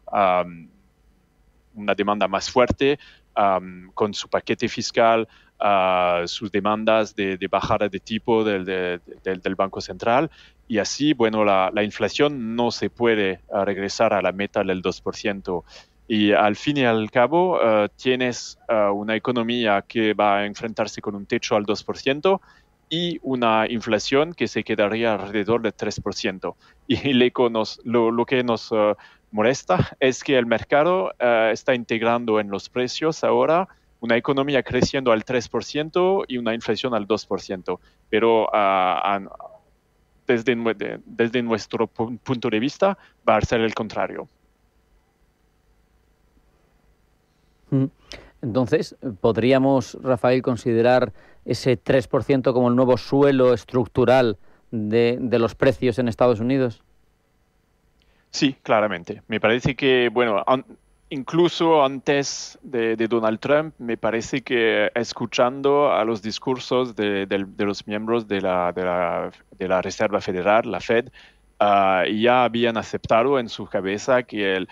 una demanda más fuerte, con su paquete fiscal, sus demandas de bajada de tipo del Banco Central, y así, bueno, la inflación no se puede regresar a la meta del 2%. Y al fin y al cabo tienes una economía que va a enfrentarse con un techo al 2% y una inflación que se quedaría alrededor del 3%. Y lo que nos molesta es que el mercado está integrando en los precios ahora una economía creciendo al 3% y una inflación al 2%. Pero desde nuestro punto de vista va a ser el contrario. Entonces, ¿podríamos, Rafael, considerar ese 3% como el nuevo suelo estructural de los precios en Estados Unidos? Sí, claramente. Me parece que, bueno, incluso antes de Donald Trump, me parece que escuchando a los discursos de los miembros de la Reserva Federal, la Fed, ya habían aceptado en su cabeza que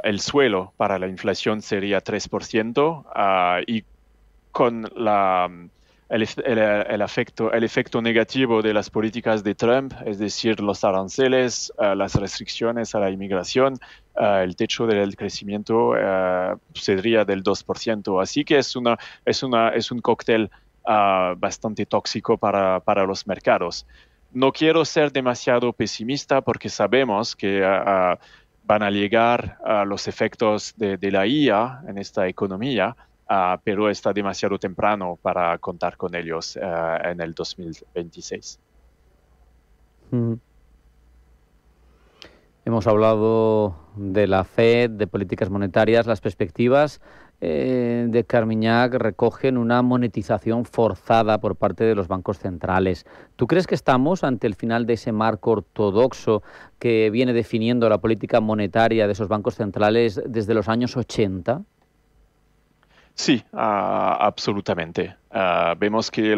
el suelo para la inflación sería 3%, y con el efecto negativo de las políticas de Trump, es decir, los aranceles, las restricciones a la inmigración, el techo del crecimiento sería del 2%. Así que es un cóctel bastante tóxico para los mercados. No quiero ser demasiado pesimista porque sabemos que van a llegar los efectos de la IA en esta economía, pero está demasiado temprano para contar con ellos en el 2026. Hemos hablado de la Fed, de políticas monetarias. Las perspectivas de Carmignac recogen una monetización forzada por parte de los bancos centrales. ¿Tú crees que estamos ante el final de ese marco ortodoxo que viene definiendo la política monetaria de esos bancos centrales desde los años 80? Sí, absolutamente. Vemos que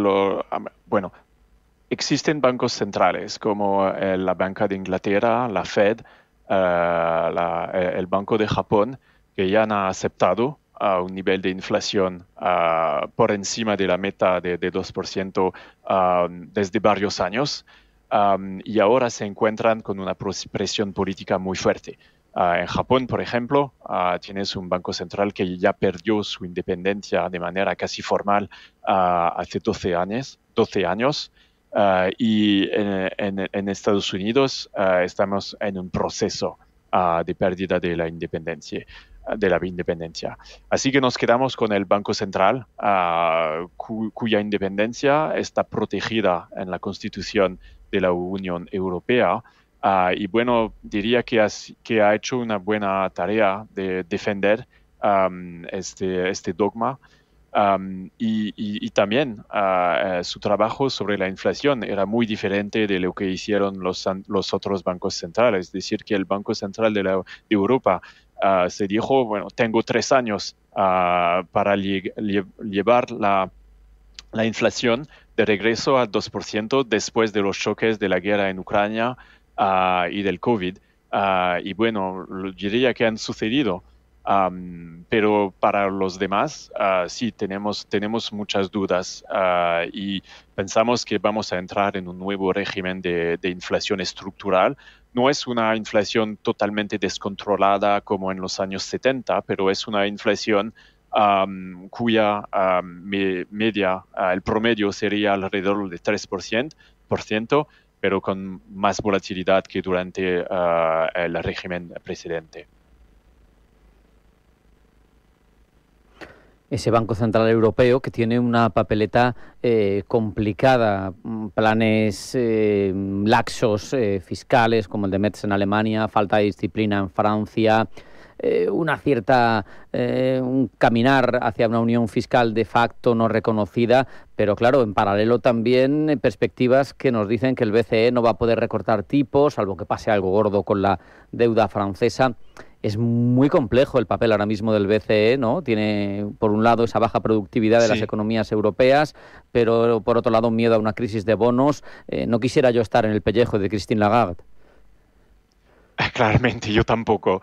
existen bancos centrales como la Banca de Inglaterra, la Fed, el Banco de Japón, que ya han aceptado un nivel de inflación por encima de la meta de 2% desde varios años, y ahora se encuentran con una presión política muy fuerte. En Japón, por ejemplo, tienes un banco central que ya perdió su independencia de manera casi formal hace 12 años. Y en Estados Unidos estamos en un proceso de pérdida de la independencia. Así que nos quedamos con el Banco Central, cuya independencia está protegida en la Constitución de la Unión Europea. Y bueno, diría que ha hecho una buena tarea de defender este dogma. Y también su trabajo sobre la inflación era muy diferente de lo que hicieron los otros bancos centrales. Es decir, que el Banco Central de Europa se dijo, bueno, tengo 3 años para llevar la inflación de regreso al 2% después de los choques de la guerra en Ucrania y del COVID. Y bueno, diría que han sucedido. Pero para los demás, sí, tenemos muchas dudas y pensamos que vamos a entrar en un nuevo régimen de inflación estructural. No es una inflación totalmente descontrolada como en los años 70, pero es una inflación cuya media, el promedio sería alrededor de 3%, pero con más volatilidad que durante el régimen precedente. ese Banco Central Europeo que tiene una papeleta complicada, planes laxos fiscales como el de Metz en Alemania, falta de disciplina en Francia, un caminar hacia una unión fiscal de facto no reconocida, pero claro, en paralelo también perspectivas que nos dicen que el BCE no va a poder recortar tipos, salvo que pase algo gordo con la deuda francesa. Es muy complejo el papel ahora mismo del BCE, ¿no? Tiene, por un lado, esa baja productividad de las economías europeas, pero por otro lado, miedo a una crisis de bonos. No quisiera yo estar en el pellejo de Christine Lagarde. Claramente, yo tampoco.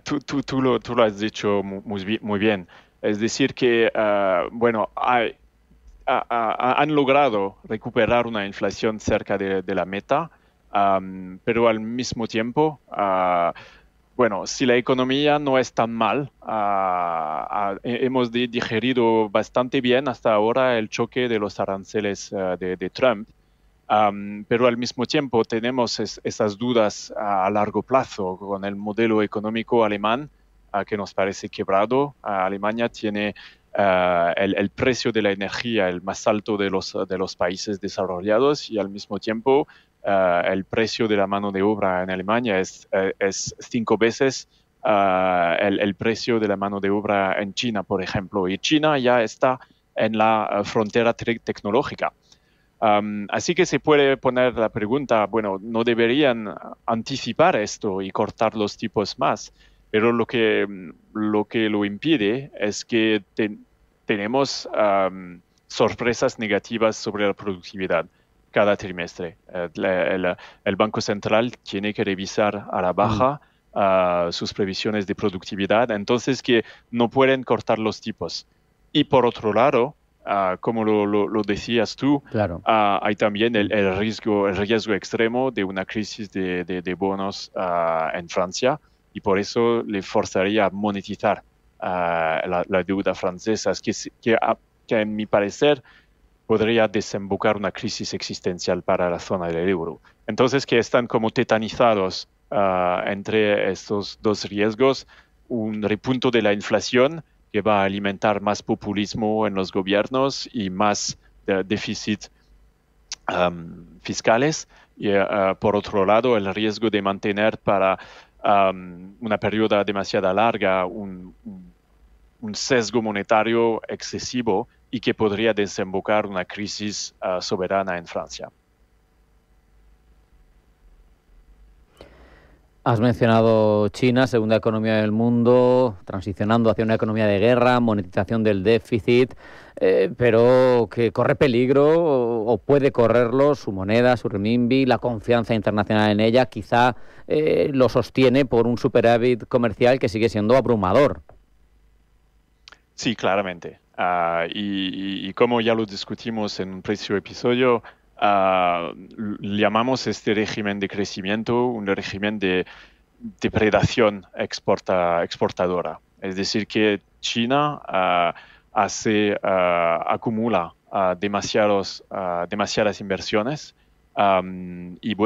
Tú lo has dicho muy bien. Es decir que, han logrado recuperar una inflación cerca de la meta, pero al mismo tiempo, si la economía no es tan mal, hemos digerido bastante bien hasta ahora el choque de los aranceles de Trump. Pero al mismo tiempo tenemos esas dudas a largo plazo con el modelo económico alemán que nos parece quebrado. Alemania tiene el precio de la energía el más alto de los países desarrollados y al mismo tiempo el precio de la mano de obra en Alemania es 5 veces el precio de la mano de obra en China, por ejemplo. Y China ya está en la frontera tecnológica. Así que se puede poner la pregunta, no deberían anticipar esto y cortar los tipos más, pero lo que lo impide es que tenemos sorpresas negativas sobre la productividad cada trimestre. El Banco Central tiene que revisar a la baja sus previsiones de productividad, entonces que no pueden cortar los tipos. Y por otro lado, como lo decías tú, claro. Hay también el riesgo extremo de una crisis de bonos en Francia y por eso le forzaría a monetizar la deuda francesa, que en mi parecer podría desembocar una crisis existencial para la zona del euro. Entonces que están como tetanizados entre estos dos riesgos, un repunto de la inflación que va a alimentar más populismo en los gobiernos y más déficit fiscales. Y por otro lado, el riesgo de mantener para una periodo demasiado larga un sesgo monetario excesivo y que podría desembocar una crisis soberana en Francia. Has mencionado China, segunda economía del mundo, transicionando hacia una economía de guerra, monetización del déficit, pero que corre peligro o puede correrlo su moneda, su renminbi, la confianza internacional en ella, quizá lo sostiene por un superávit comercial que sigue siendo abrumador. Sí, claramente. Y como ya lo discutimos en un previo episodio, llamamos este régimen de crecimiento un régimen de depredación exportadora. Es decir, que China acumula demasiadas inversiones y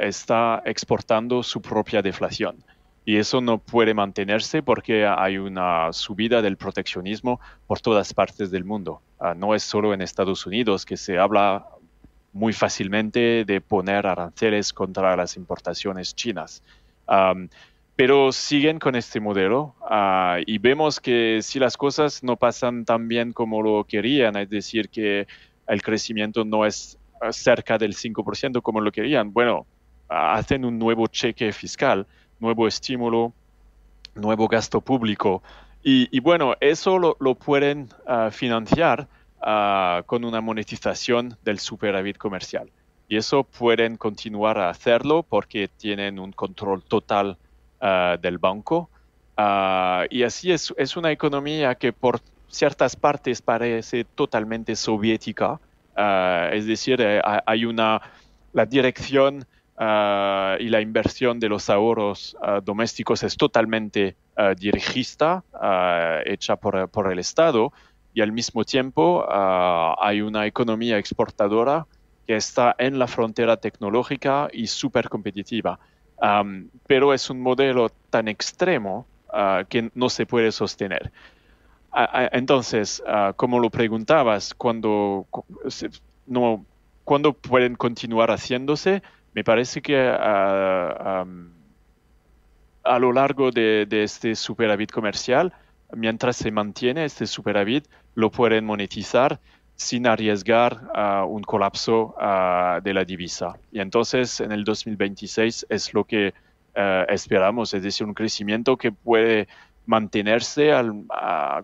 está exportando su propia deflación. Y eso no puede mantenerse porque hay una subida del proteccionismo por todas partes del mundo. No es solo en Estados Unidos que se habla muy fácilmente de poner aranceles contra las importaciones chinas. Pero siguen con este modelo y vemos que si las cosas no pasan tan bien como lo querían, es decir, que el crecimiento no es cerca del 5% como lo querían, hacen un nuevo cheque fiscal, nuevo estímulo, nuevo gasto público. Y eso lo pueden financiar con una monetización del superávit comercial. Y eso pueden continuar a hacerlo porque tienen un control total del banco. Y así es una economía que por ciertas partes parece totalmente soviética. Es decir, hay la dirección y la inversión de los ahorros domésticos es totalmente dirigista, hecha por el Estado. Y al mismo tiempo hay una economía exportadora que está en la frontera tecnológica y súper competitiva. Pero es un modelo tan extremo que no se puede sostener. Entonces, como lo preguntabas, ¿cuándo pueden continuar haciéndose? Me parece que a lo largo de este superávit comercial, mientras se mantiene este superávit, lo pueden monetizar sin arriesgar un colapso de la divisa. Y entonces, en el 2026 es lo que esperamos, es decir, un crecimiento que puede mantenerse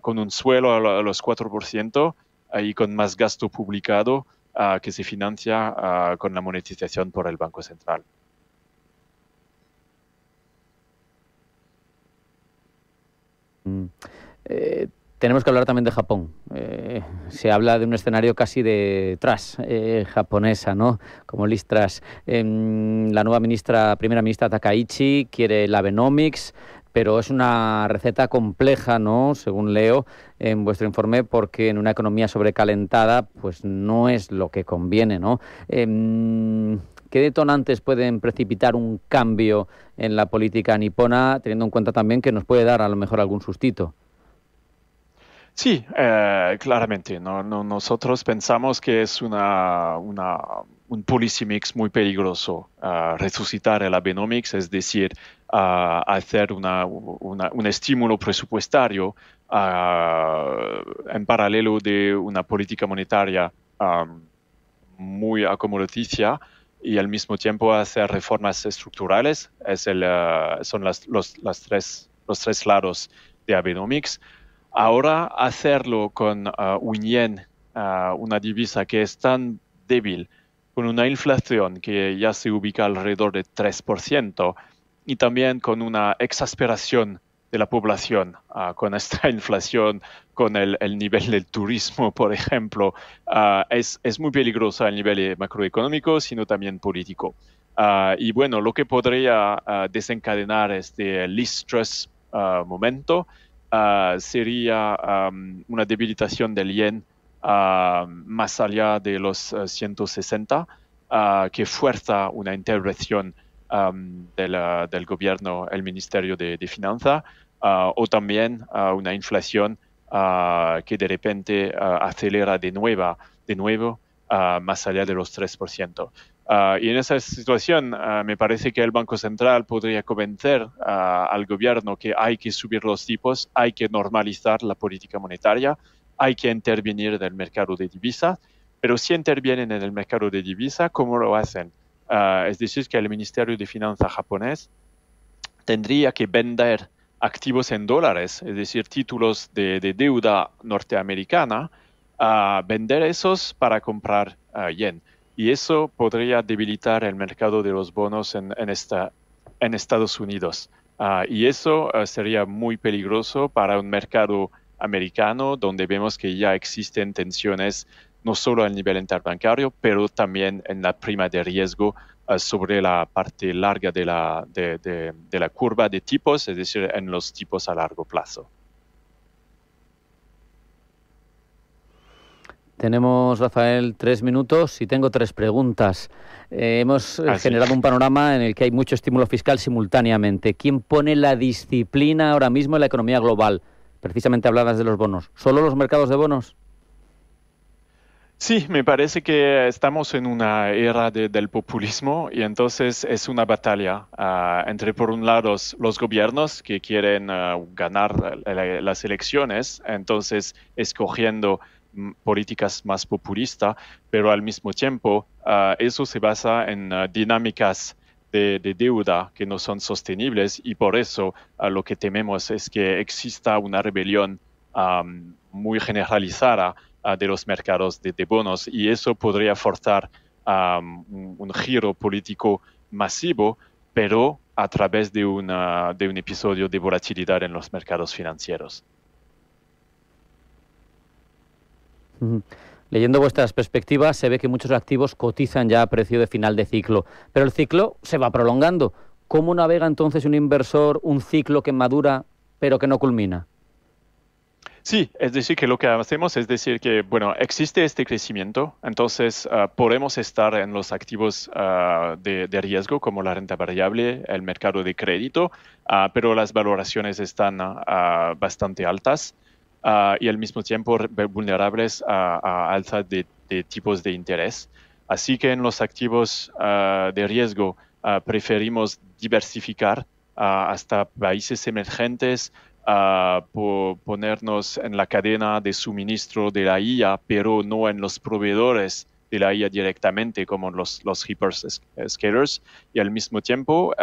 con un suelo a los 4% y con más gasto publicado que se financia con la monetización por el Banco Central. Tenemos que hablar también de Japón. Se habla de un escenario casi de Truss japonesa, ¿no? Como Liz Truss. La nueva primera ministra Takaichi quiere el Abenomics, pero es una receta compleja, ¿no? Según leo en vuestro informe, porque en una economía sobrecalentada, pues no es lo que conviene, ¿no? ¿Qué detonantes pueden precipitar un cambio en la política nipona, teniendo en cuenta también que nos puede dar a lo mejor algún sustito? Sí, claramente. Nosotros pensamos que es un policy mix muy peligroso. Resucitar el Abenomics, es decir, hacer un estímulo presupuestario en paralelo de una política monetaria muy acomodaticia y al mismo tiempo hacer reformas estructurales. Son los tres lados de Abenomics. Ahora hacerlo con un yen, una divisa que es tan débil, con una inflación que ya se ubica alrededor de 3% y también con una exasperación de la población, con esta inflación, con el nivel del turismo, por ejemplo, es muy peligrosa a nivel macroeconómico, sino también político. Y bueno, lo que podría desencadenar este Liz Truss momento sería una debilitación del yen más allá de los 160, que fuerza una intervención del gobierno, el Ministerio de Finanzas, o también una inflación que de repente acelera de nuevo más allá de los 3%. Y en esa situación me parece que el Banco Central podría convencer al gobierno que hay que subir los tipos, hay que normalizar la política monetaria, hay que intervenir en el mercado de divisas, pero si intervienen en el mercado de divisas, ¿cómo lo hacen? Es decir, que el Ministerio de Finanzas japonés tendría que vender activos en dólares, es decir, títulos de deuda norteamericana, vender esos para comprar yen. Y eso podría debilitar el mercado de los bonos en Estados Unidos. Y eso sería muy peligroso para un mercado americano donde vemos que ya existen tensiones no solo al nivel interbancario, pero también en la prima de riesgo sobre la parte larga de la curva de tipos, es decir, en los tipos a largo plazo. Tenemos, Rafael, 3 minutos y tengo 3 preguntas. Hemos generado un panorama en el que hay mucho estímulo fiscal simultáneamente. ¿Quién pone la disciplina ahora mismo en la economía global? Precisamente hablabas de los bonos. ¿Solo los mercados de bonos? Sí, me parece que estamos en una era del populismo y entonces es una batalla entre, por un lado, los gobiernos que quieren ganar las elecciones, entonces escogiendo políticas más populistas, pero al mismo tiempo eso se basa en dinámicas de deuda que no son sostenibles y por eso lo que tememos es que exista una rebelión muy generalizada de los mercados de bonos y eso podría forzar un giro político masivo, pero a través de un episodio de volatilidad en los mercados financieros. Leyendo vuestras perspectivas, se ve que muchos activos cotizan ya a precio de final de ciclo, pero el ciclo se va prolongando. ¿Cómo navega entonces un inversor un ciclo que madura pero que no culmina? Sí, es decir, que lo que hacemos es decir que, bueno, existe este crecimiento, entonces podemos estar en los activos de riesgo como la renta variable, el mercado de crédito, pero las valoraciones están bastante altas. y al mismo tiempo vulnerables a alza de tipos de interés. Así que en los activos de riesgo preferimos diversificar hasta países emergentes, ponernos en la cadena de suministro de la IA, pero no en los proveedores de la IA directamente como los hyperscalers, y al mismo tiempo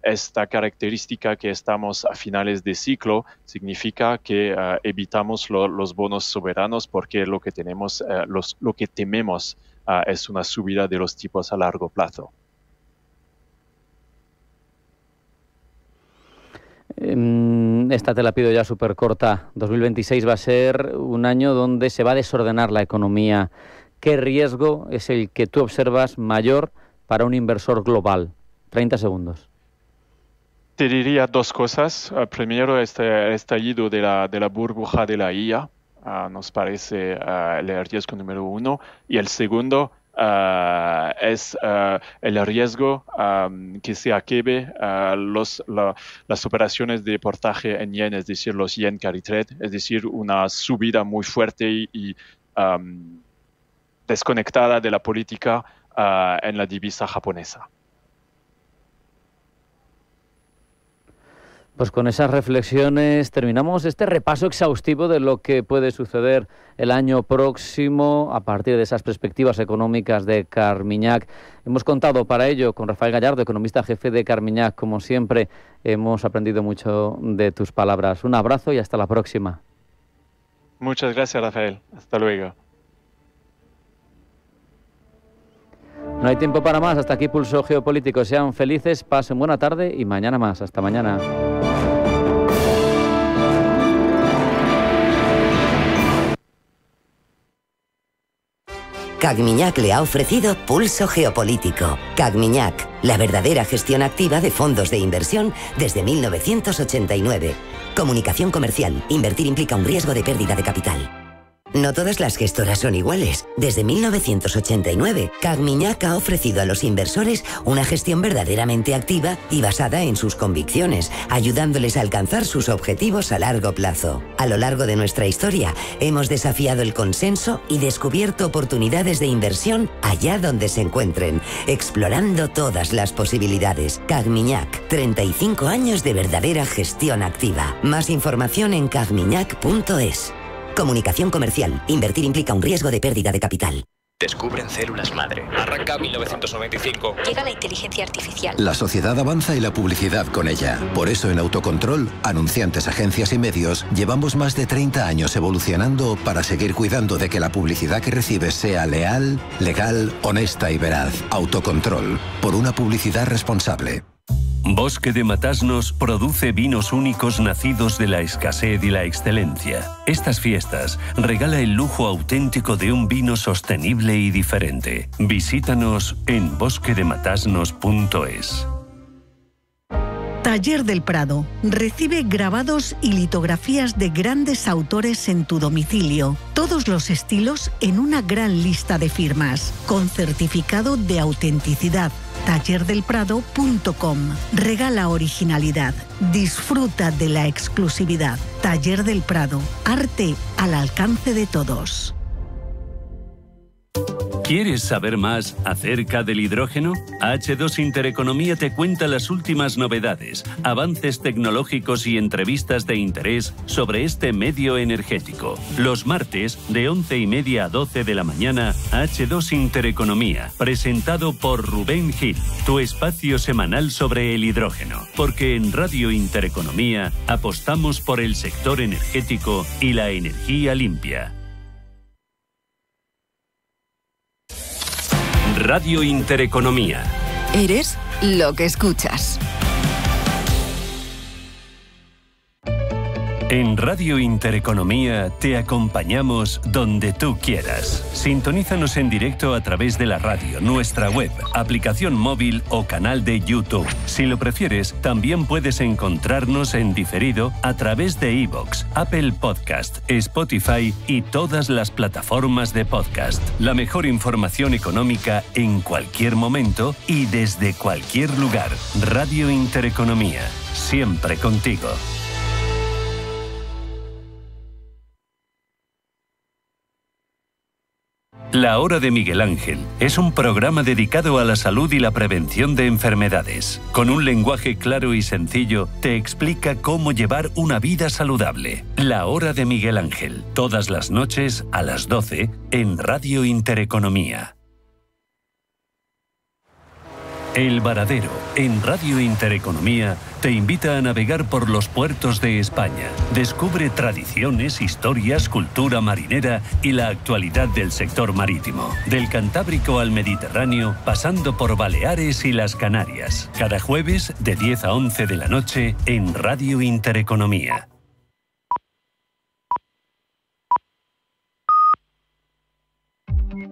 esta característica que estamos a finales de ciclo significa que evitamos los bonos soberanos, porque lo que tememos es una subida de los tipos a largo plazo. Esta te la pido ya súper corta. 2026 va a ser un año donde se va a desordenar la economía. ¿Qué riesgo es el que tú observas mayor para un inversor global? 30 segundos. Te diría dos cosas. Primero, este estallido de la burbuja de la IA nos parece el riesgo número uno. Y el segundo es el riesgo que se acabe las operaciones de portaje en yen, es decir, los yen carry trade, es decir, una subida muy fuerte y desconectada de la política en la divisa japonesa. Pues con esas reflexiones terminamos este repaso exhaustivo de lo que puede suceder el año próximo a partir de esas perspectivas económicas de Carmignac. Hemos contado para ello con Rafael Gallardo, economista jefe de Carmignac. Como siempre, hemos aprendido mucho de tus palabras. Un abrazo y hasta la próxima. Muchas gracias, Rafael. Hasta luego. No hay tiempo para más. Hasta aquí Pulso Geopolítico. Sean felices, pasen buena tarde y mañana más. Hasta mañana. Carmignac le ha ofrecido Pulso Geopolítico. Carmignac, la verdadera gestión activa de fondos de inversión desde 1989. Comunicación comercial. Invertir implica un riesgo de pérdida de capital. No todas las gestoras son iguales. Desde 1989, Carmignac ha ofrecido a los inversores una gestión verdaderamente activa y basada en sus convicciones, ayudándoles a alcanzar sus objetivos a largo plazo. A lo largo de nuestra historia, hemos desafiado el consenso y descubierto oportunidades de inversión allá donde se encuentren, explorando todas las posibilidades. Carmignac, 35 años de verdadera gestión activa. Más información en carmignac.es. Comunicación comercial. Invertir implica un riesgo de pérdida de capital. Descubren células madre. Arranca 1995. Llega la inteligencia artificial. La sociedad avanza y la publicidad con ella. Por eso en Autocontrol, anunciantes, agencias y medios, llevamos más de 30 años evolucionando para seguir cuidando de que la publicidad que recibes sea leal, legal, honesta y veraz. Autocontrol. Por una publicidad responsable. Bosque de Matasnos produce vinos únicos nacidos de la escasez y la excelencia. Estas fiestas regala el lujo auténtico de un vino sostenible y diferente. Visítanos en bosquedematasnos.es. Taller del Prado. Recibe grabados y litografías de grandes autores en tu domicilio. Todos los estilos en una gran lista de firmas. Con certificado de autenticidad. tallerdelprado.com. Regala originalidad. Disfruta de la exclusividad. Taller del Prado. Arte al alcance de todos. ¿Quieres saber más acerca del hidrógeno? H2 Intereconomía te cuenta las últimas novedades, avances tecnológicos y entrevistas de interés sobre este medio energético. Los martes, de 11:30 a 12 de la mañana, H2 Intereconomía, presentado por Rubén Gil, tu espacio semanal sobre el hidrógeno. Porque en Radio Intereconomía apostamos por el sector energético y la energía limpia. Radio Intereconomía. Eres lo que escuchas. En Radio Intereconomía te acompañamos donde tú quieras. Sintonízanos en directo a través de la radio, nuestra web, aplicación móvil o canal de YouTube. Si lo prefieres, también puedes encontrarnos en diferido a través de iVoox, Apple Podcast, Spotify y todas las plataformas de podcast. La mejor información económica en cualquier momento y desde cualquier lugar. Radio Intereconomía, siempre contigo. La Hora de Miguel Ángel es un programa dedicado a la salud y la prevención de enfermedades. Con un lenguaje claro y sencillo, te explica cómo llevar una vida saludable. La Hora de Miguel Ángel, todas las noches a las 12 en Radio Intereconomía. El Varadero, en Radio Intereconomía, te invita a navegar por los puertos de España. Descubre tradiciones, historias, cultura marinera y la actualidad del sector marítimo. Del Cantábrico al Mediterráneo, pasando por Baleares y las Canarias. Cada jueves, de 10 a 11 de la noche, en Radio Intereconomía.